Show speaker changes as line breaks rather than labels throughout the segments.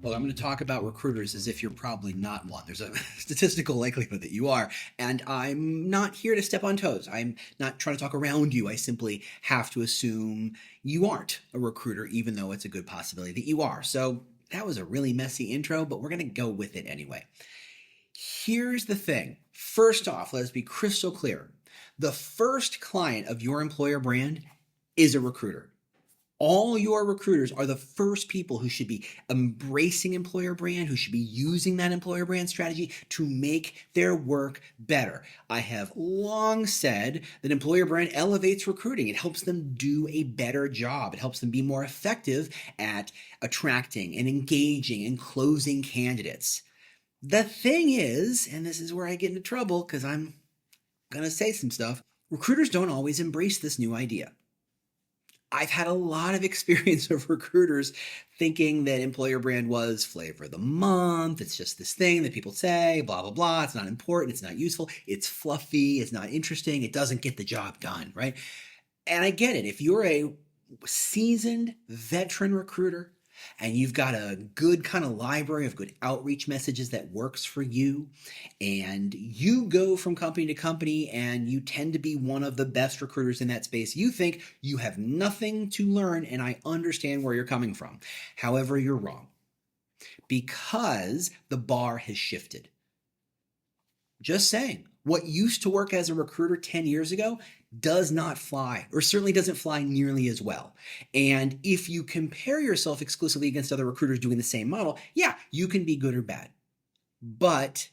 Well, I'm going to talk about recruiters as if you're probably not one. There's a statistical likelihood that you are. And I'm not here to step on toes. I'm not trying to talk around you. I simply have to assume you aren't a recruiter, even though it's a good possibility that you are. So that was a really messy intro, but we're going to go with it anyway. Here's the thing. First off, let's be crystal clear. The first client of your employer brand is a recruiter. All your recruiters are the first people who should be embracing employer brand, who should be using that employer brand strategy to make their work better. I have long said that employer brand elevates recruiting. It helps them do a better job. It helps them be more effective at attracting and engaging and closing candidates. The thing is, and this is where I get into trouble because I'm going to say some stuff, recruiters don't always embrace this new idea. I've had a lot of experience of recruiters thinking that employer brand was flavor of the month. It's just this thing that people say, blah, blah, blah. It's not important. It's not useful. It's fluffy. It's not interesting. It doesn't get the job done, right? And I get it. If you're a seasoned veteran recruiter and you've got a good kind of library of good outreach messages that works for you, and you go from company to company and you tend to be one of the best recruiters in that space, you think you have nothing to learn, and I understand where you're coming from. However, you're wrong, because the bar has shifted. Just saying, what used to work as a recruiter 10 years ago does not fly, or certainly doesn't fly nearly as well. And if you compare yourself exclusively against other recruiters doing the same model, yeah, you can be good or bad. But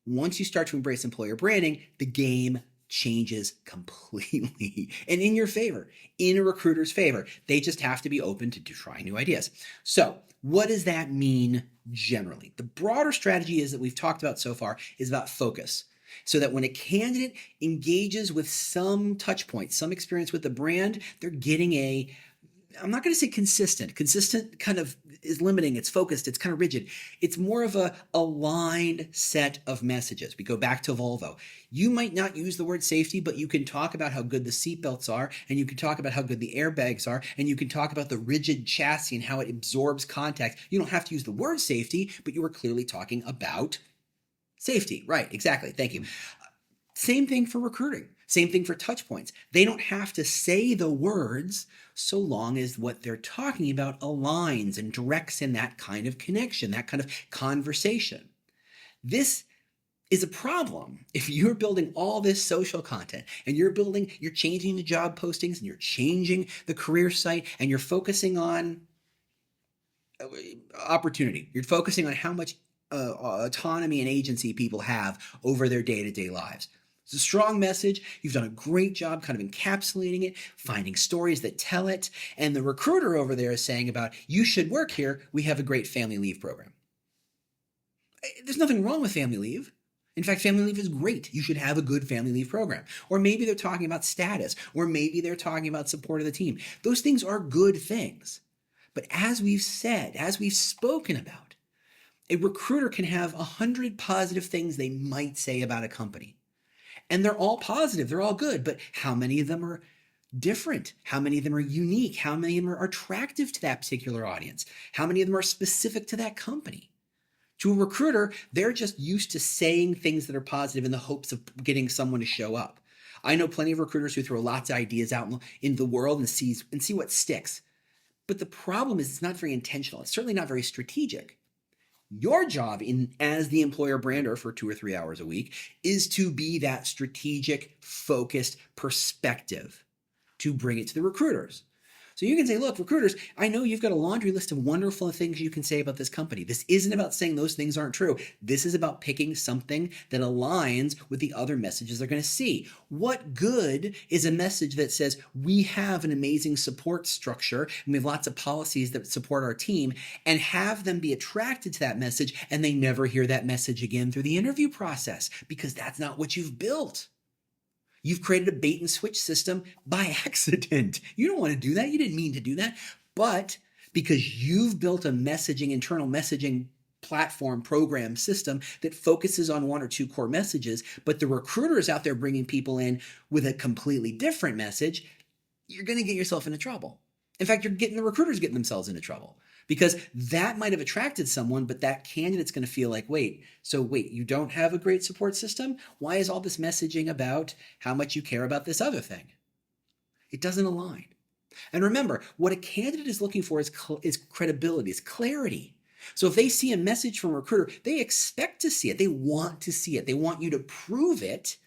once you start to embrace employer branding, the game changes completely and in your favor, in a recruiter's favor. They just have to be open to trying new ideas. So what does that mean generally? The broader strategy is that we've talked about so far is about focus. So that when a candidate engages with some touch point, some experience with the brand, they're getting I'm not going to say consistent. Consistent kind of is limiting. It's focused. It's kind of rigid. It's more of a aligned set of messages. We go back to Volvo. You might not use the word safety, but you can talk about how good the seatbelts are, and you can talk about how good the airbags are, and you can talk about the rigid chassis and how it absorbs contact. You don't have to use the word safety, but you are clearly talking about safety. Right, exactly. Thank you. Same thing for recruiting. Same thing for touch points. They don't have to say the words so long as what they're talking about aligns and directs in that kind of connection, that kind of conversation. This is a problem if you're building all this social content and you're changing the job postings and you're changing the career site and you're focusing on opportunity. You're focusing on how much autonomy and agency people have over their day-to-day lives. It's a strong message. You've done a great job kind of encapsulating it, finding stories that tell it. And the recruiter over there is saying about, you should work here. We have a great family leave program. There's nothing wrong with family leave. In fact, family leave is great. You should have a good family leave program. Or maybe they're talking about status, or maybe they're talking about support of the team. Those things are good things. But as we've said, as we've spoken about, a recruiter can have 100 positive things they might say about a company. And they're all positive, they're all good, but how many of them are different? How many of them are unique? How many of them are attractive to that particular audience? How many of them are specific to that company? To a recruiter, they're just used to saying things that are positive in the hopes of getting someone to show up. I know plenty of recruiters who throw lots of ideas out in the world and see what sticks. But the problem is it's not very intentional. It's certainly not very strategic. Your job as the employer brander for 2 or 3 hours a week is to be that strategic, focused perspective to bring it to the recruiters. So you can say, look, recruiters, I know you've got a laundry list of wonderful things you can say about this company. This isn't about saying those things aren't true. This is about picking something that aligns with the other messages they're going to see. What good is a message that says we have an amazing support structure and we have lots of policies that support our team, and have them be attracted to that message and they never hear that message again through the interview process, because that's not what you've built. You've created a bait and switch system by accident. You don't want to do that. You didn't mean to do that. But because you've built a internal messaging platform, program, system that focuses on 1 or 2 core messages, but the recruiter is out there bringing people in with a completely different message, you're going to get yourself into trouble. In fact, you're getting the recruiters getting themselves into trouble because that might have attracted someone, but that candidate's going to feel like, wait, you don't have a great support system? Why is all this messaging about how much you care about this other thing? It doesn't align. And remember, what a candidate is looking for is credibility, is clarity. So if they see a message from a recruiter, they expect to see it. They want to see it. They want you to prove it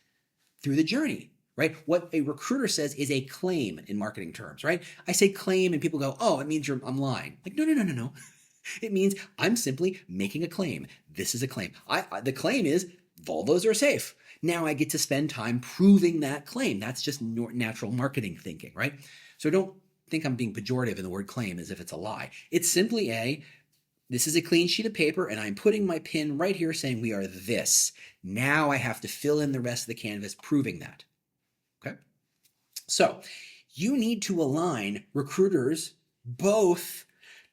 through the journey, right? What a recruiter says is a claim in marketing terms, right? I say claim and people go, oh, it means I'm lying. Like, no. It means I'm simply making a claim. This is a claim. The claim is Volvos are safe. Now I get to spend time proving that claim. That's just natural marketing thinking, right? So don't think I'm being pejorative in the word claim as if it's a lie. It's simply this is a clean sheet of paper and I'm putting my pin right here saying we are this. Now I have to fill in the rest of the canvas proving that. Okay? So you need to align recruiters both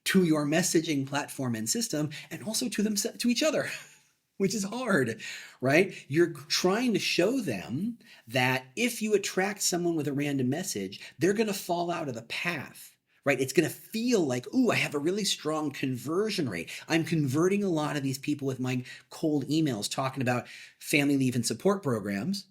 to your messaging platform and system and also to each other, which is hard, right? You're trying to show them that if you attract someone with a random message, they're going to fall out of the path. Right? It's going to feel like, ooh, I have a really strong conversion rate. I'm converting a lot of these people with my cold emails talking about family leave and support programs,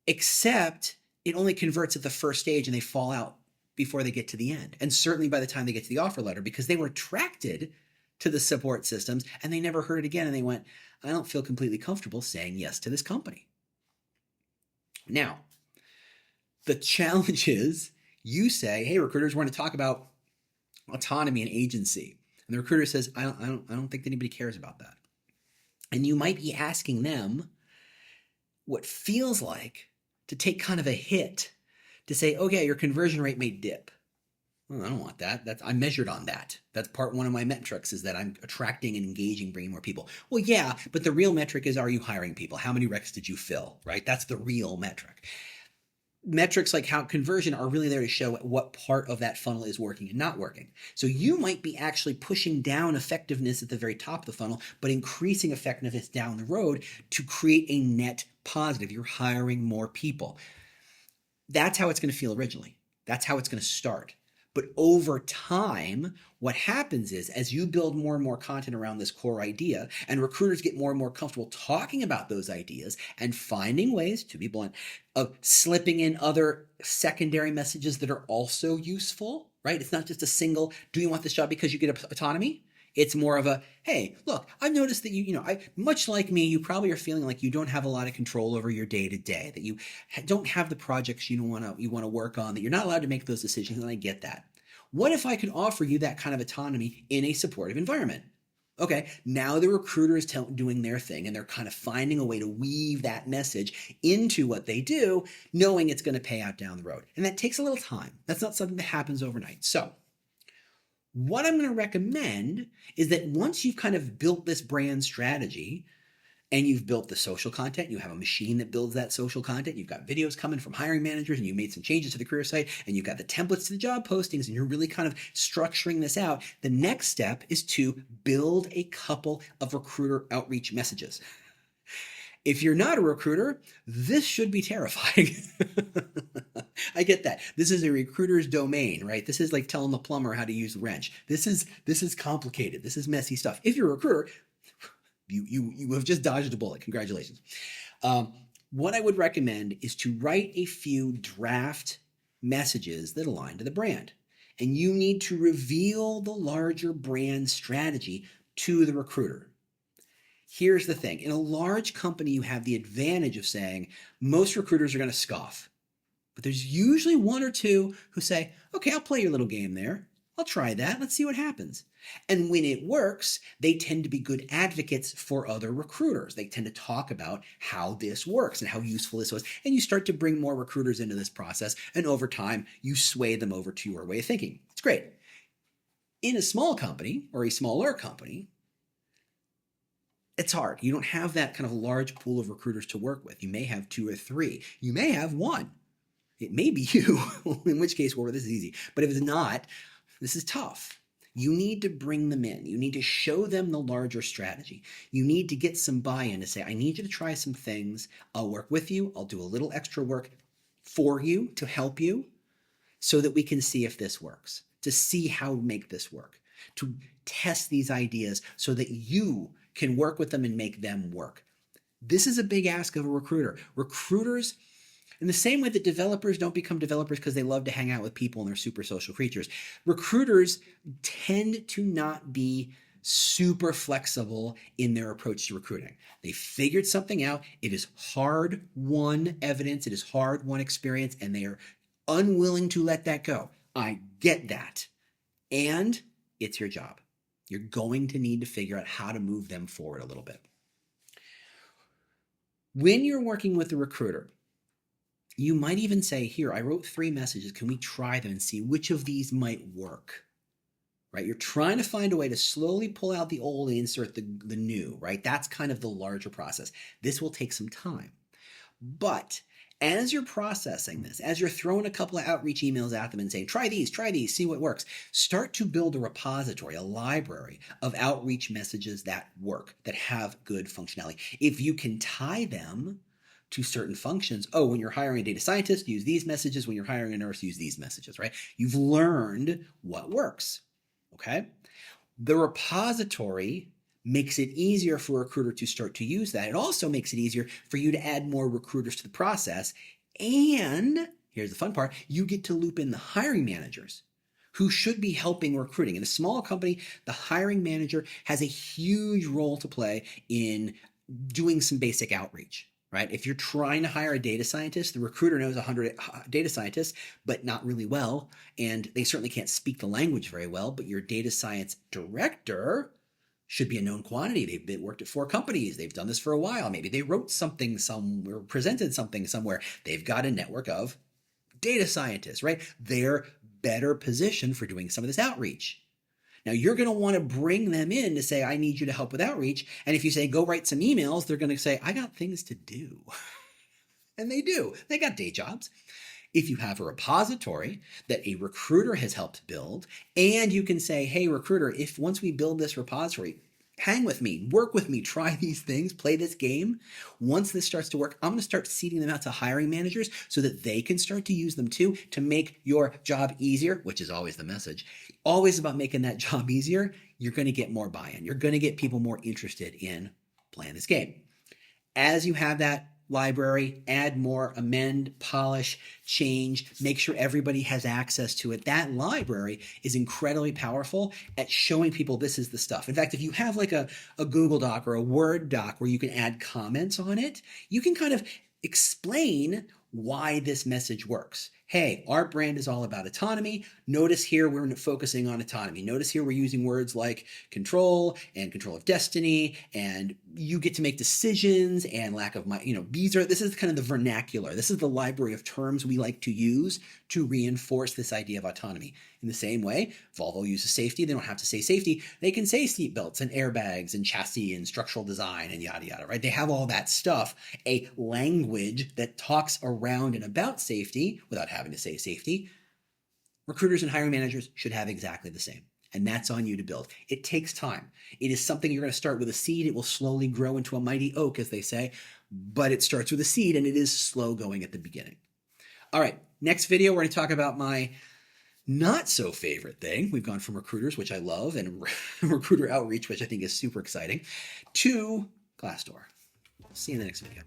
except it only converts at the first stage and they fall out before they get to the end. And certainly by the time they get to the offer letter, because they were attracted to the support systems and they never heard it again. And they went, I don't feel completely comfortable saying yes to this company. Now, the challenge is, you say, hey, recruiters, we're going to talk about autonomy and agency. And the recruiter says, I don't think anybody cares about that. And you might be asking them what feels like to take kind of a hit to say, okay, your conversion rate may dip. Well, I don't want that. I measured on that. That's part one of my metrics is that I'm attracting and engaging, bringing more people. Well, yeah, but the real metric is, are you hiring people? How many recs did you fill, right? That's the real metric. Metrics like how conversion are really there to show what part of that funnel is working and not working. So you might be actually pushing down effectiveness at the very top of the funnel, but increasing effectiveness down the road to create a net positive. You're hiring more people. That's how it's going to feel originally. That's how it's going to start. But over time, what happens is as you build more and more content around this core idea and recruiters get more and more comfortable talking about those ideas and finding ways, to be blunt, of slipping in other secondary messages that are also useful, right? It's not just a single, do you want this job because you get autonomy? It's more of a, hey, look, I've noticed that much like me, you probably are feeling like you don't have a lot of control over your day to day, that you don't have the projects you want to work on, that you're not allowed to make those decisions, and I get that. What if I could offer you that kind of autonomy in a supportive environment? Okay, now the recruiter is doing their thing, and they're kind of finding a way to weave that message into what they do, knowing it's going to pay out down the road. And that takes a little time. That's not something that happens overnight. So what I'm going to recommend is that once you've kind of built this brand strategy and you've built the social content, you have a machine that builds that social content, you've got videos coming from hiring managers and you made some changes to the career site and you've got the templates to the job postings and you're really kind of structuring this out, the next step is to build a couple of recruiter outreach messages. If you're not a recruiter, this should be terrifying. I get that. This is a recruiter's domain, right? This is like telling the plumber how to use the wrench. This is complicated. This is messy stuff. If you're a recruiter, you have just dodged a bullet. Congratulations. What I would recommend is to write a few draft messages that align to the brand. And you need to reveal the larger brand strategy to the recruiter. Here's the thing. In a large company, you have the advantage of saying most recruiters are going to scoff. But there's usually one or two who say, okay, I'll play your little game there. I'll try that. Let's see what happens. And when it works, they tend to be good advocates for other recruiters. They tend to talk about how this works and how useful this was. And you start to bring more recruiters into this process. And over time, you sway them over to your way of thinking. It's great. In a small company or a smaller company, it's hard. You don't have that kind of large pool of recruiters to work with. You may have 2 or 3. You may have 1. It may be you, in which case, well, this is easy. But if it's not, this is tough. You need to bring them in. You need to show them the larger strategy. You need to get some buy-in to say, I need you to try some things. I'll work with you. I'll do a little extra work for you to help you so that we can see if this works, to see how to make this work, to test these ideas so that you can work with them and make them work. This is a big ask of a recruiter. Recruiters, in the same way that developers don't become developers because they love to hang out with people and they're super social creatures, recruiters tend to not be super flexible in their approach to recruiting. They figured something out. It is hard-won evidence. It is hard-won experience, and they are unwilling to let that go. I get that. And it's your job. You're going to need to figure out how to move them forward a little bit. When you're working with a recruiter, you might even say, here, I wrote 3 messages. Can we try them and see which of these might work? Right? You're trying to find a way to slowly pull out the old and insert the new, right? That's kind of the larger process. This will take some time. But as you're processing this, as you're throwing a couple of outreach emails at them and saying, try these, see what works, start to build a repository, a library of outreach messages that work, that have good functionality. If you can tie them to certain functions, oh, when you're hiring a data scientist, use these messages. When you're hiring a nurse, use these messages, right? You've learned what works, okay? The repository makes it easier for a recruiter to start to use that. It also makes it easier for you to add more recruiters to the process. And here's the fun part, you get to loop in the hiring managers who should be helping recruiting. In a small company, the hiring manager has a huge role to play in doing some basic outreach. Right? If you're trying to hire a data scientist, the recruiter knows 100 data scientists, but not really well, and they certainly can't speak the language very well, but your data science director should be a known quantity. They've worked at 4 companies. They've done this for a while. Maybe they wrote something somewhere, presented something somewhere. They've got a network of data scientists, right? They're better positioned for doing some of this outreach. Now, you're going to want to bring them in to say, I need you to help with outreach. And if you say, go write some emails, they're going to say, I got things to do. And they do. They got day jobs. If you have a repository that a recruiter has helped build, and you can say, hey, recruiter, if once we build this repository, hang with me, work with me, try these things, play this game. Once this starts to work, I'm going to start seeding them out to hiring managers so that they can start to use them too to make your job easier, which is always the message. Always about making that job easier. You're going to get more buy-in. You're going to get people more interested in playing this game. As you have that library, add more, amend, polish, change, make sure everybody has access to it. That library is incredibly powerful at showing people this is the stuff. In fact, if you have like a Google Doc or a Word doc where you can add comments on it, you can kind of explain why this message works. Hey, our brand is all about autonomy. Notice here we're focusing on autonomy. Notice here we're using words like control and control of destiny, and you get to make decisions and lack of this is kind of the vernacular. This is the library of terms we like to use to reinforce this idea of autonomy. In the same way, Volvo uses safety. They don't have to say safety. They can say seatbelts and airbags and chassis and structural design and yada, yada, right? They have all that stuff, a language that talks around and about safety without having to say safety. Recruiters and hiring managers should have exactly the same. And that's on you to build. It takes time. It is something you're going to start with a seed. It will slowly grow into a mighty oak, as they say, but it starts with a seed and it is slow going at the beginning. All right, next video, we're going to talk about my not so favorite thing. We've gone from recruiters, which I love, and recruiter outreach, which I think is super exciting, to Glassdoor. See you in the next video.